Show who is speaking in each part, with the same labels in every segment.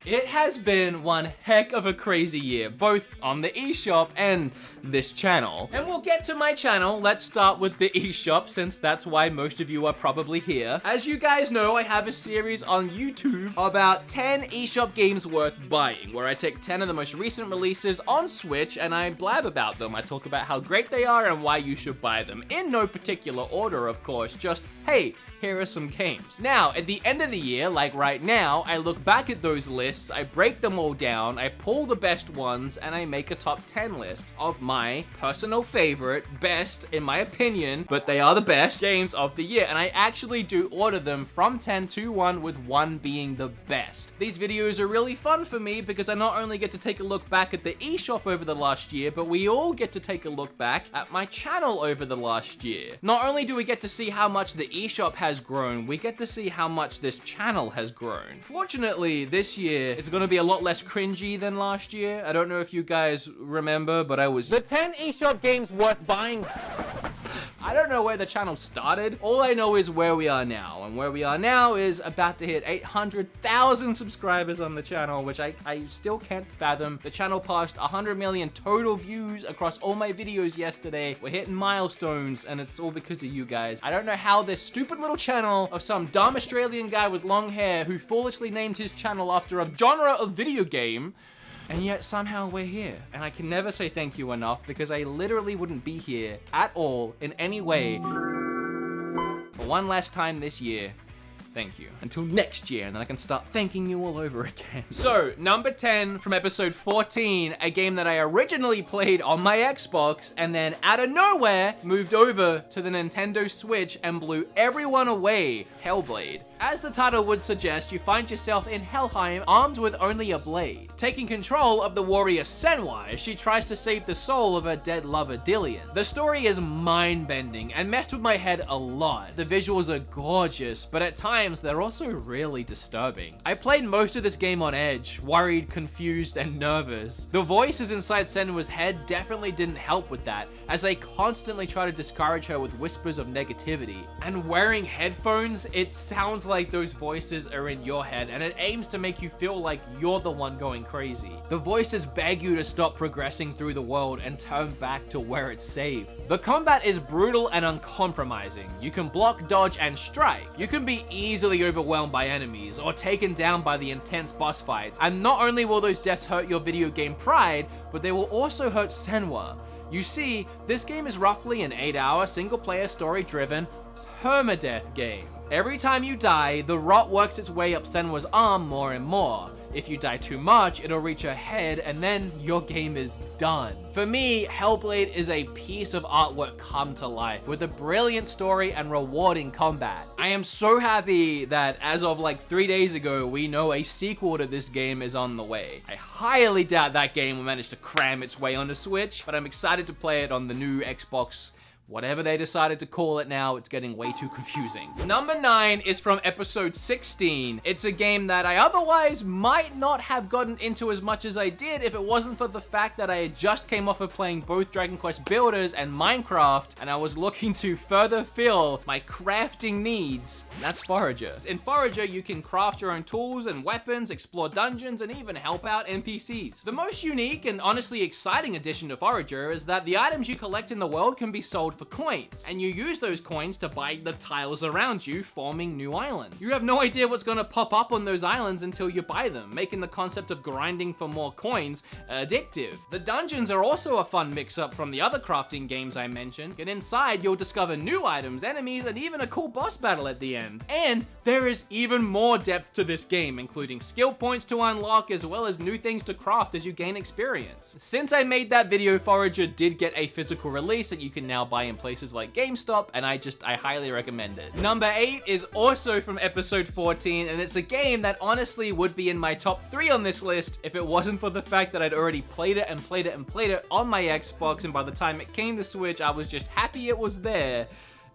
Speaker 1: It has been one heck of a crazy year, both on the eShop and this channel. And we'll get to my channel. Let's start with the eShop, since that's why most of you are probably here. As you guys know, I have a series on YouTube about 10 eShop games worth buying, where I take 10 of the most recent releases on Switch and I blab about them. I talk about how great they are and why you should buy them. In no particular order, of course, just, hey, here are some games. Now, at the end of the year, like right now, I look back at those lists, I break them all down, I pull the best ones, and I make a top 10 list of my personal favorite, best, in my opinion, but they are the best games of the year. And I actually do order them from 10 to 1, with 1 being the best. These videos are really fun for me because I not only get to take a look back at the eShop over the last year, but we all get to take a look back at my channel over the last year. Not only do we get to see how much the eShop has grown, we get to see how much this channel has grown. Fortunately, this year is going to be a lot less cringy than last year. I don't know if you guys remember, but I was the 10 eShop games worth buying. I don't know where the channel started. All I know is where we are now. And where we are now is about to hit 800,000 subscribers on the channel, which I still can't fathom. The channel passed 100 million total views across all my videos yesterday. We're hitting milestones, and it's all because of you guys. I don't know how this stupid little channel of some dumb Australian guy with long hair who foolishly named his channel after a genre of video game, and yet somehow we're here. And I can never say thank you enough, because I literally wouldn't be here at all in any way. For one last time this year, thank you. Until next year, and then I can start thanking you all over again. So, number 10 from episode 14, a game that I originally played on my Xbox, and then out of nowhere, moved over to the Nintendo Switch and blew everyone away, Hellblade. As the title would suggest, you find yourself in Helheim armed with only a blade, taking control of the warrior Senwa as she tries to save the soul of her dead lover Dillion. The story is mind-bending and messed with my head a lot. The visuals are gorgeous, but at times they're also really disturbing. I played most of this game on edge, worried, confused, and nervous. The voices inside Senwa's head definitely didn't help with that, as they constantly try to discourage her with whispers of negativity. And wearing headphones, it sounds like those voices are in your head, and it aims to make you feel like you're the one going crazy. The voices beg you to stop progressing through the world and turn back to where it's safe. The combat is brutal and uncompromising. You can block, dodge, and strike. You can be easily overwhelmed by enemies or taken down by the intense boss fights, and not only will those deaths hurt your video game pride, but they will also hurt Senwa. You see, this game is roughly an 8-hour single-player story-driven permadeath game. Every time you die, the rot works its way up Senwa's arm more and more. If you die too much, it'll reach her head, and then your game is done. For me, Hellblade is a piece of artwork come to life, with a brilliant story and rewarding combat. I am so happy that as of like 3 days ago, we know a sequel to this game is on the way. I highly doubt that game will manage to cram its way onto Switch, but I'm excited to play it on the new Xbox. Whatever they decided to call it now, it's getting way too confusing. Number 9 is from episode 16. It's a game that I otherwise might not have gotten into as much as I did if it wasn't for the fact that I had just came off of playing both Dragon Quest Builders and Minecraft, and I was looking to further fill my crafting needs. That's Forager. In Forager, you can craft your own tools and weapons, explore dungeons, and even help out NPCs. The most unique and honestly exciting addition to Forager is that the items you collect in the world can be sold for coins, and you use those coins to buy the tiles around you, forming new islands. You have no idea what's gonna pop up on those islands until you buy them, making the concept of grinding for more coins addictive. The dungeons are also a fun mix-up from the other crafting games I mentioned, and inside you'll discover new items, enemies, and even a cool boss battle at the end. And there is even more depth to this game, including skill points to unlock, as well as new things to craft as you gain experience. Since I made that video, Forager did get a physical release that you can now buy in places like GameStop, and I highly recommend it. Number 8 is also from episode 14, and it's a game that honestly would be in my top 3 on this list if it wasn't for the fact that I'd already played it and played it and played it on my Xbox, and by the time it came to Switch, I was just happy it was there.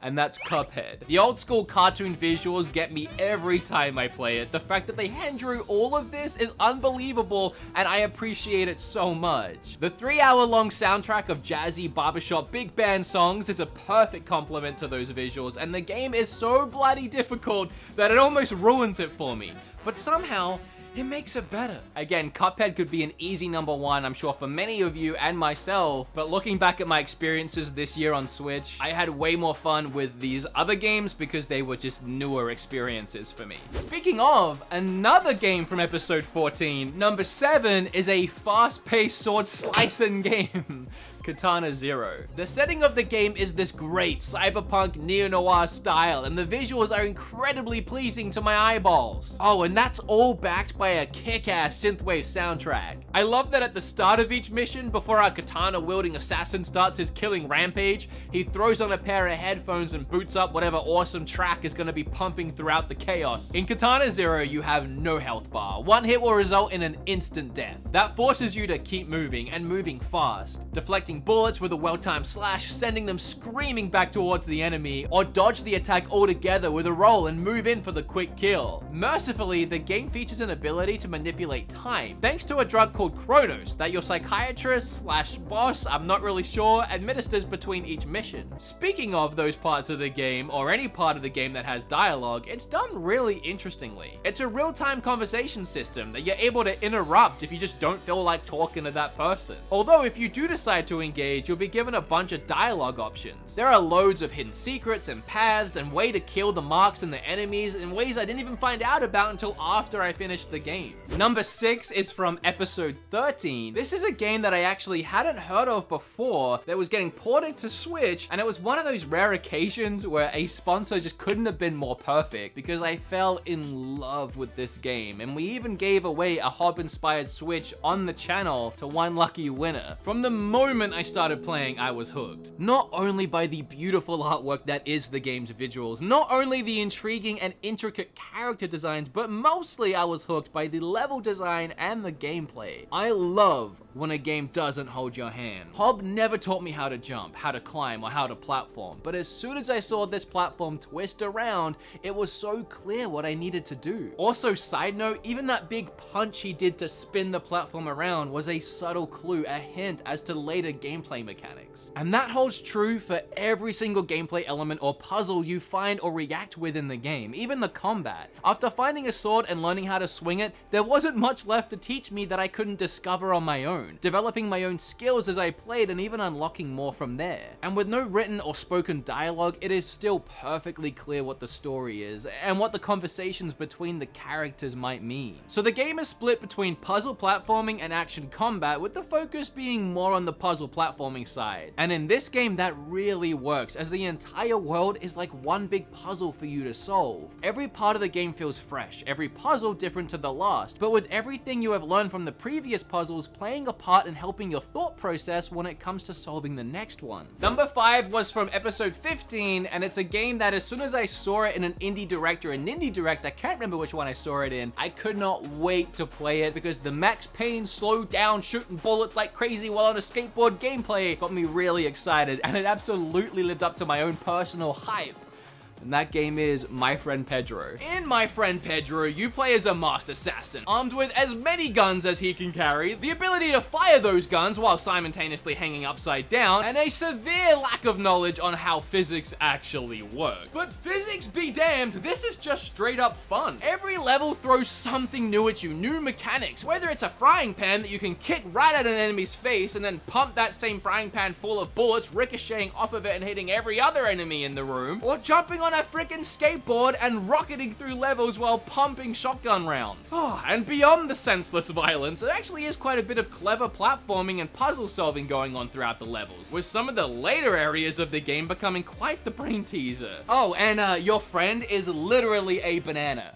Speaker 1: And that's Cuphead. The old school cartoon visuals get me every time I play it. The fact that they hand drew all of this is unbelievable, and I appreciate it so much. The 3-hour-long soundtrack of jazzy barbershop big band songs is a perfect complement to those visuals, and the game is so bloody difficult that it almost ruins it for me. But somehow, it makes it better. Again, Cuphead could be an easy number one, I'm sure, for many of you and myself, but looking back at my experiences this year on Switch, I had way more fun with these other games because they were just newer experiences for me. Speaking of, another game from episode 14, number 7 is a fast-paced sword slicing game. Katana Zero. The setting of the game is this great cyberpunk neo-noir style, and the visuals are incredibly pleasing to my eyeballs. Oh, and that's all backed by a kick-ass synthwave soundtrack. I love that at the start of each mission, before our katana-wielding assassin starts his killing rampage, he throws on a pair of headphones and boots up whatever awesome track is gonna be pumping throughout the chaos. In Katana Zero, you have no health bar. One hit will result in an instant death. That forces you to keep moving, and moving fast, deflecting bullets with a well-timed slash, sending them screaming back towards the enemy, or dodge the attack altogether with a roll and move in for the quick kill. Mercifully, the game features an ability to manipulate time, thanks to a drug called Chronos that your psychiatrist slash boss, I'm not really sure, administers between each mission. Speaking of those parts of the game, or any part of the game that has dialogue, it's done really interestingly. It's a real-time conversation system that you're able to interrupt if you just don't feel like talking to that person. Although if you do decide to engage, you'll be given a bunch of dialogue options. There are loads of hidden secrets and paths and way to kill the marks and the enemies in ways I didn't even find out about until after I finished the game. Number 6 is from episode 13. This is a game that I actually hadn't heard of before that was getting ported to Switch, and it was one of those rare occasions where a sponsor just couldn't have been more perfect because I fell in love with this game, and we even gave away a Hob-inspired Switch on the channel to one lucky winner. From the moment I started playing, I was hooked. Not only by the beautiful artwork that is the game's visuals, not only the intriguing and intricate character designs, but mostly I was hooked by the level design and the gameplay. I love when a game doesn't hold your hand. Hob never taught me how to jump, how to climb, or how to platform, but as soon as I saw this platform twist around, it was so clear what I needed to do. Also, side note, even that big punch he did to spin the platform around was a subtle clue, a hint as to later gameplay mechanics. And that holds true for every single gameplay element or puzzle you find or react with in the game, even the combat. After finding a sword and learning how to swing it, there wasn't much left to teach me that I couldn't discover on my own, developing my own skills as I played and even unlocking more from there. And with no written or spoken dialogue, it is still perfectly clear what the story is and what the conversations between the characters might mean. So the game is split between puzzle platforming and action combat, with the focus being more on the puzzle platforming side. And in this game, that really works, as the entire world is like one big puzzle for you to solve. Every part of the game feels fresh, every puzzle different to the last, but with everything you have learned from the previous puzzles playing a part in helping your thought process when it comes to solving the next one. Number 5 was from episode 15, and it's a game that as soon as I saw it in an indie direct or an indie direct, I can't remember which one I saw it in, I could not wait to play it because the Max Payne slow down shooting bullets like crazy while on a skateboard gameplay got me really excited, and it absolutely lived up to my own personal hype. And that game is My Friend Pedro. In My Friend Pedro, you play as a masked assassin, armed with as many guns as he can carry, the ability to fire those guns while simultaneously hanging upside down, and a severe lack of knowledge on how physics actually work. But physics be damned, this is just straight up fun. Every level throws something new at you, new mechanics, whether it's a frying pan that you can kick right at an enemy's face and then pump that same frying pan full of bullets, ricocheting off of it and hitting every other enemy in the room, or jumping on a freaking skateboard and rocketing through levels while pumping shotgun rounds. Oh, and beyond the senseless violence, there actually is quite a bit of clever platforming and puzzle solving going on throughout the levels, with some of the later areas of the game becoming quite the brain teaser. Oh, and your friend is literally a banana.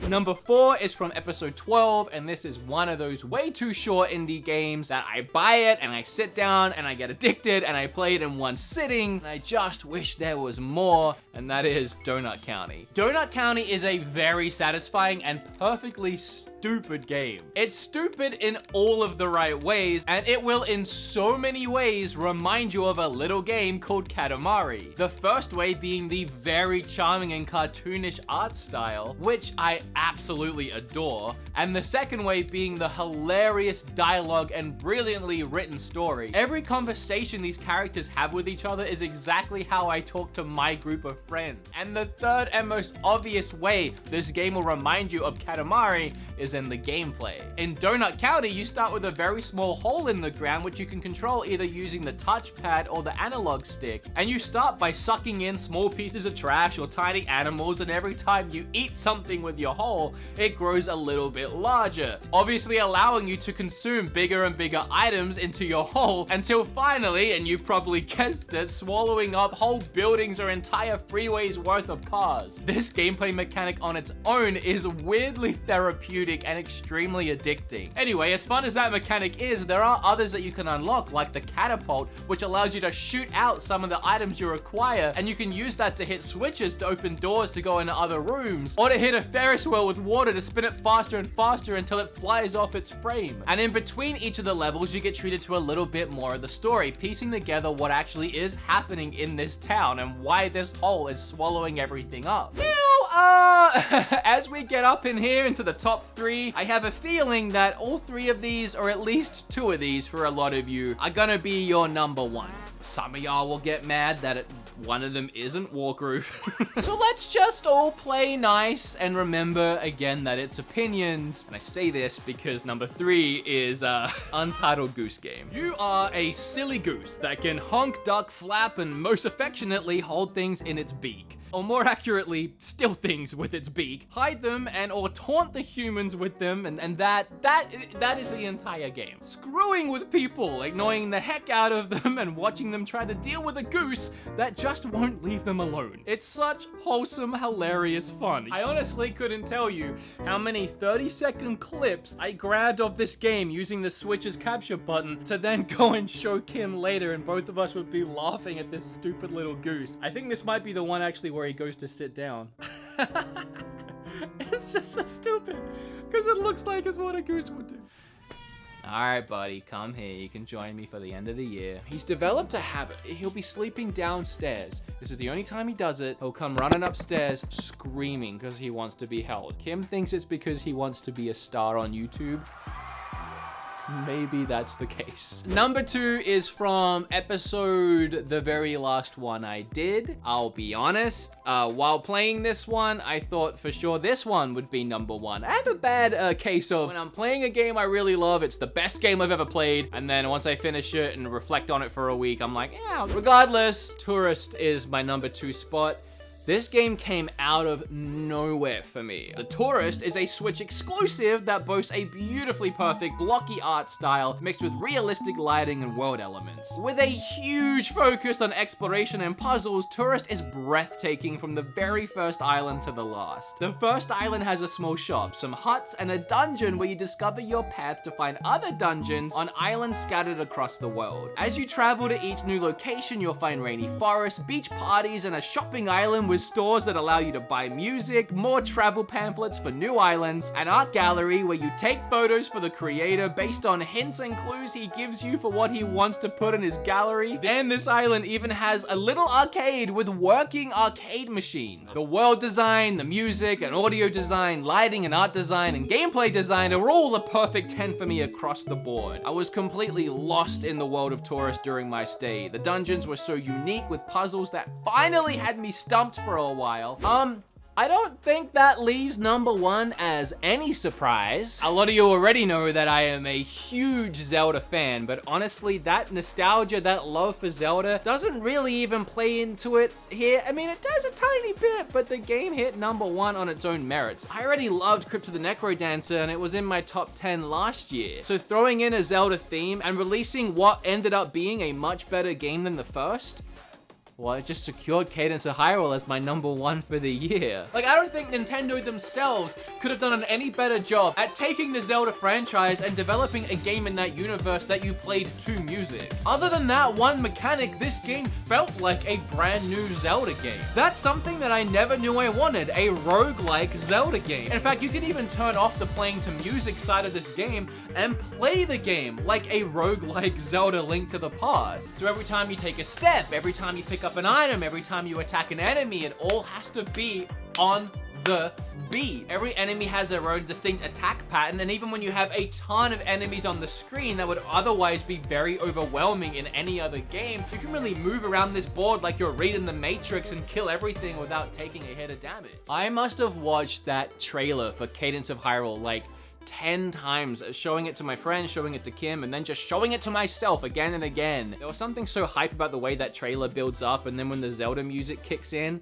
Speaker 1: Number 4 is from episode 12, and this is one of those way too short indie games that I buy it and I sit down and I get addicted and I play it in one sitting, and I just wish there was more, and that is Donut County. Donut County is a very satisfying and perfectly stupid game. It's stupid in all of the right ways, and it will in so many ways remind you of a little game called Katamari. The first way being the very charming and cartoonish art style, which I absolutely adore, and the second way being the hilarious dialogue and brilliantly written story. Every conversation these characters have with each other is exactly how I talk to my group of friends. And the third and most obvious way this game will remind you of Katamari is items and the gameplay. In Donut County, you start with a very small hole in the ground which you can control either using the touchpad or the analog stick, and you start by sucking in small pieces of trash or tiny animals, and every time you eat something with your hole, it grows a little bit larger, obviously allowing you to consume bigger and bigger items into your hole until finally, and you probably guessed it, swallowing up whole buildings or entire freeways worth of cars. This gameplay mechanic on its own is weirdly therapeutic and extremely addicting. Anyway, as fun as that mechanic is, there are others that you can unlock, like the catapult, which allows you to shoot out some of the items you require, and you can use that to hit switches to open doors to go into other rooms, or to hit a Ferris wheel with water to spin it faster and faster until it flies off its frame. And in between each of the levels, you get treated to a little bit more of the story, piecing together what actually is happening in this town and why this hole is swallowing everything up. Now, as we get up in here into the top 3, I have a feeling that all 3 of these, or at least 2 of these for a lot of you, are gonna be your number 1s. Some of y'all will get mad that one of them isn't Wargroove. So let's just all play nice and remember again that it's opinions. And I say this because number 3 is Untitled Goose Game. You are a silly goose that can honk, duck, flap, and most affectionately hold things in its beak. Or more accurately, steal things with its beak, hide them, and or taunt the humans with them, and that is the entire game. Screwing with people, annoying the heck out of them, and watching them try to deal with a goose that just won't leave them alone. It's such wholesome, hilarious fun. I honestly couldn't tell you how many 30-second clips I grabbed of this game using the Switch's capture button to then go and show Kim later, and both of us would be laughing at this stupid little goose. I think this might be the one actually where he goes to sit down. It's just so stupid because it looks like it's what a goose would do. Alright buddy, come here, you can join me for the end of the year. He's developed a habit. He'll be sleeping downstairs. This is the only time he does it. He'll come running upstairs screaming because he wants to be held. Kim thinks it's because he wants to be a star on YouTube. Maybe that's the case. Number 2 is from episode, the very last one I did. I'll be honest, while playing this one, I thought for sure this one would be number 1. I have a bad case of when I'm playing a game I really love, it's the best game I've ever played, and then once I finish it and reflect on it for a week, I'm like, yeah. Regardless, Tourist is my number 2 spot. This game came out of nowhere for me. The Tourist is a Switch exclusive that boasts a beautifully perfect blocky art style mixed with realistic lighting and world elements. With a huge focus on exploration and puzzles, Tourist is breathtaking from the very first island to the last. The first island has a small shop, some huts, and a dungeon where you discover your path to find other dungeons on islands scattered across the world. As you travel to each new location, you'll find rainy forests, beach parties, and a shopping island with stores that allow you to buy music, more travel pamphlets for new islands, an art gallery where you take photos for the creator based on hints and clues he gives you for what he wants to put in his gallery. And this island even has a little arcade with working arcade machines. The world design, the music and audio design, lighting and art design, and gameplay design are all a perfect 10 for me across the board. I was completely lost in the world of Tourist during my stay. The dungeons were so unique with puzzles that finally had me stumped for a while. I don't think that leaves number 1 as any surprise. A lot of you already know that I am a huge Zelda fan, but honestly, that nostalgia, that love for Zelda doesn't really even play into it here. I mean, it does a tiny bit, but the game hit number 1 on its own merits. I already loved Crypt of the Necrodancer, and it was in my top 10 last year. So throwing in a Zelda theme and releasing what ended up being a much better game than the first, well, it just secured Cadence of Hyrule as my number 1 for the year. Like, I don't think Nintendo themselves could have done an any better job at taking the Zelda franchise and developing a game in that universe that you played to music. Other than that one mechanic, this game felt like a brand new Zelda game. That's something that I never knew I wanted, a roguelike Zelda game. In fact, you can even turn off the playing to music side of this game and play the game like a roguelike Zelda Link to the Past. So every time you take a step, every time you pick up an item, every time you attack an enemy, it all has to be on the beat. Every enemy has their own distinct attack pattern, and even when you have a ton of enemies on the screen that would otherwise be very overwhelming in any other game, you can really move around this board like you're reading the Matrix and kill everything without taking a hit of damage. I must have watched that trailer for Cadence of Hyrule like 10 times, showing it to my friends, showing it to Kim, and then just showing it to myself again and again. There was something so hype about the way that trailer builds up, and then when the Zelda music kicks in.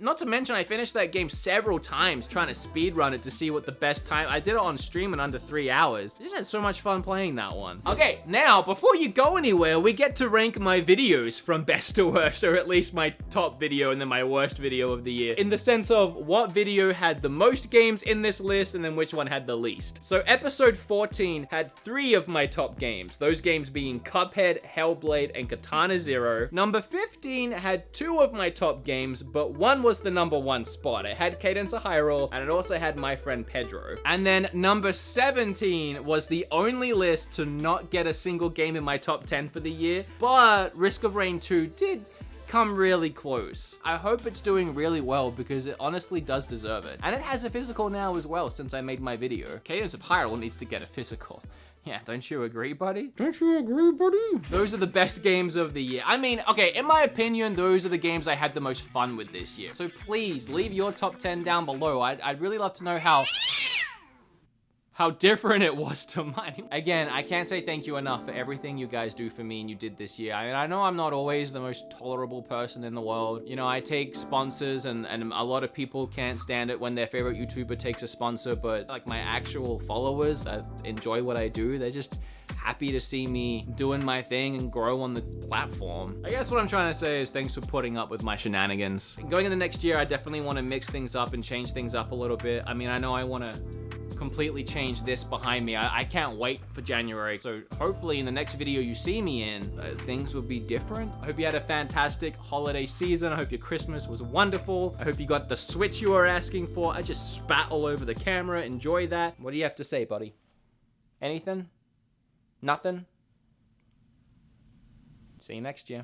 Speaker 1: Not to mention, I finished that game several times trying to speedrun it to see what the best time. I did it on stream in under 3 hours. I just had so much fun playing that one. Okay, now, before you go anywhere, we get to rank my videos from best to worst, or at least my top video and then my worst video of the year, in the sense of what video had the most games in this list and then which one had the least. So episode 14 had 3 of my top games, those games being Cuphead, Hellblade, and Katana Zero. Number 15 had 2 of my top games, but one was the number 1 spot. It had Cadence of Hyrule, and it also had My Friend Pedro. And then number 17 was the only list to not get a single game in my top 10 for the year, but Risk of Rain 2 did come really close. I hope it's doing really well because it honestly does deserve it. And it has a physical now as well since I made my video. Cadence of Hyrule needs to get a physical. Yeah, don't you agree, buddy? Don't you agree, buddy? Those are the best games of the year. I mean, okay, in my opinion, those are the games I had the most fun with this year. So please, leave your top 10 down below. I'd really love to know how different it was to mine. Again, I can't say thank you enough for everything you guys do for me and you did this year. I mean, I know I'm not always the most tolerable person in the world. You know, I take sponsors and a lot of people can't stand it when their favorite YouTuber takes a sponsor, but like my actual followers that enjoy what I do, they're just happy to see me doing my thing and grow on the platform. I guess what I'm trying to say is thanks for putting up with my shenanigans. Going into next year, I definitely want to mix things up and change things up a little bit. I mean, I know I want to completely change this behind me. I can't wait for January. So hopefully in the next video you see me in, things will be different. I hope you had a fantastic holiday season. I hope your Christmas was wonderful. I hope you got the Switch you were asking for. I just spat all over the camera. Enjoy that. What do you have to say, buddy? Anything? Nothing? See you next year.